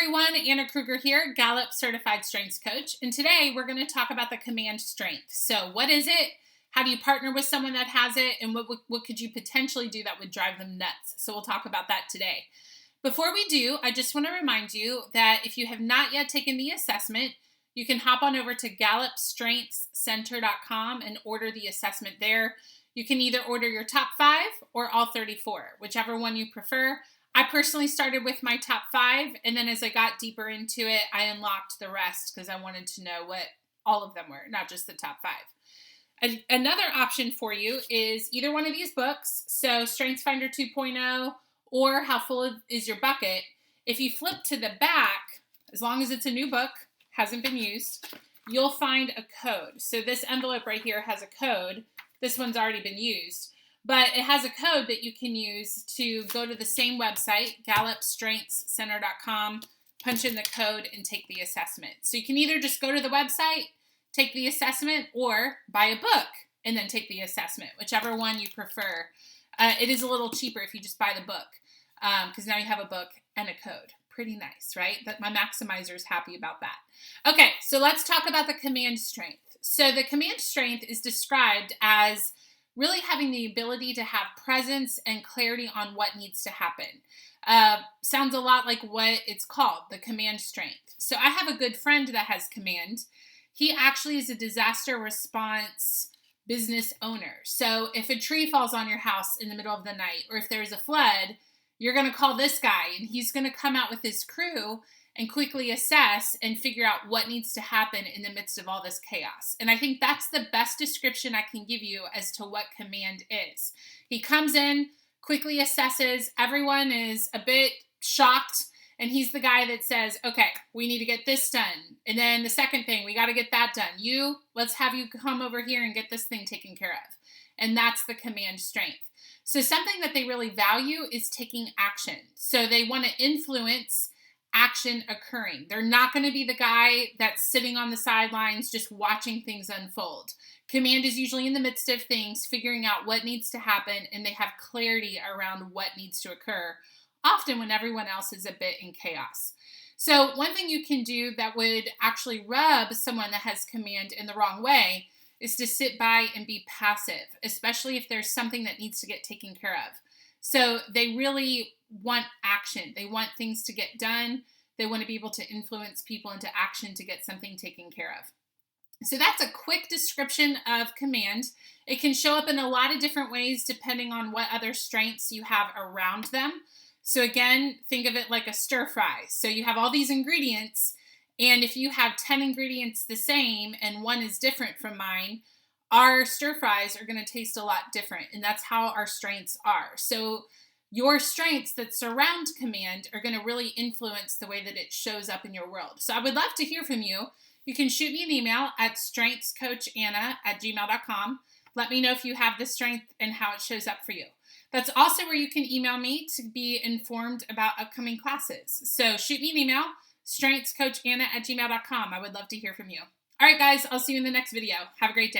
everyone, Anna Kruger here, Gallup Certified Strengths Coach, and today we're going to talk about the command strength. So what is it? How do you partner with someone that has it? And what could you potentially do that would drive them nuts? So we'll talk about that today. Before we do, I just want to remind you that if you have not yet taken the assessment, you can hop on over to GallupStrengthsCenter.com and order the assessment there. You can either order your top 5 or all 34, whichever one you prefer. I personally started with my top 5, and then as I got deeper into it, I unlocked the rest because I wanted to know what all of them were, not just the top 5. Another option for you is either one of these books, so StrengthsFinder 2.0 or How Full is Your Bucket. If you flip to the back, as long as it's a new book, hasn't been used, you'll find a code. So this envelope right here has a code. This one's already been used. But it has a code that you can use to go to the same website, GallupStrengthsCenter.com, punch in the code, and take the assessment. So you can either just go to the website, take the assessment, or buy a book and then take the assessment, whichever one you prefer. It is a little cheaper if you just buy the book because now you have a book and a code. Pretty nice, right? But my maximizer is happy about that. Okay, so let's talk about the command strength. So the command strength is described as really having the ability to have presence and clarity on what needs to happen. Sounds a lot like what it's called, the command strength. So I have a good friend that has command. He actually is a disaster response business owner. So if a tree falls on your house in the middle of the night, or if there's a flood, you're going to call this guy, and he's going to come out with his crew and quickly assess and figure out what needs to happen in the midst of all this chaos. And I think that's the best description I can give you as to what command is. He comes in, quickly assesses, everyone is a bit shocked, and he's the guy that says, okay, we need to get this done. And then the second thing, we got to get that done. Let's have you come over here and get this thing taken care of. And that's the command strength. So something that they really value is taking action. So they want to influence action occurring. They're not going to be the guy that's sitting on the sidelines just watching things unfold. Command is usually in the midst of things, figuring out what needs to happen, and they have clarity around what needs to occur, often when everyone else is a bit in chaos. So one thing you can do that would actually rub someone that has command in the wrong way is to sit by and be passive, especially if there's something that needs to get taken care of. So they really want action. They want things to get done. They want to be able to influence people into action to get something taken care of. So that's a quick description of command. It can show up in a lot of different ways depending on what other strengths you have around them. So again, think of it like a stir fry. So you have all these ingredients, and if you have 10 ingredients the same and one is different from mine, our stir fries are going to taste a lot different, and that's how our strengths are. So your strengths that surround command are going to really influence the way that it shows up in your world. So I would love to hear from you. You can shoot me an email at strengthscoachanna@gmail.com. Let me know if you have the strength and how it shows up for you. That's also where you can email me to be informed about upcoming classes. So shoot me an email, strengthscoachanna@gmail.com. I would love to hear from you. All right, guys, I'll see you in the next video. Have a great day.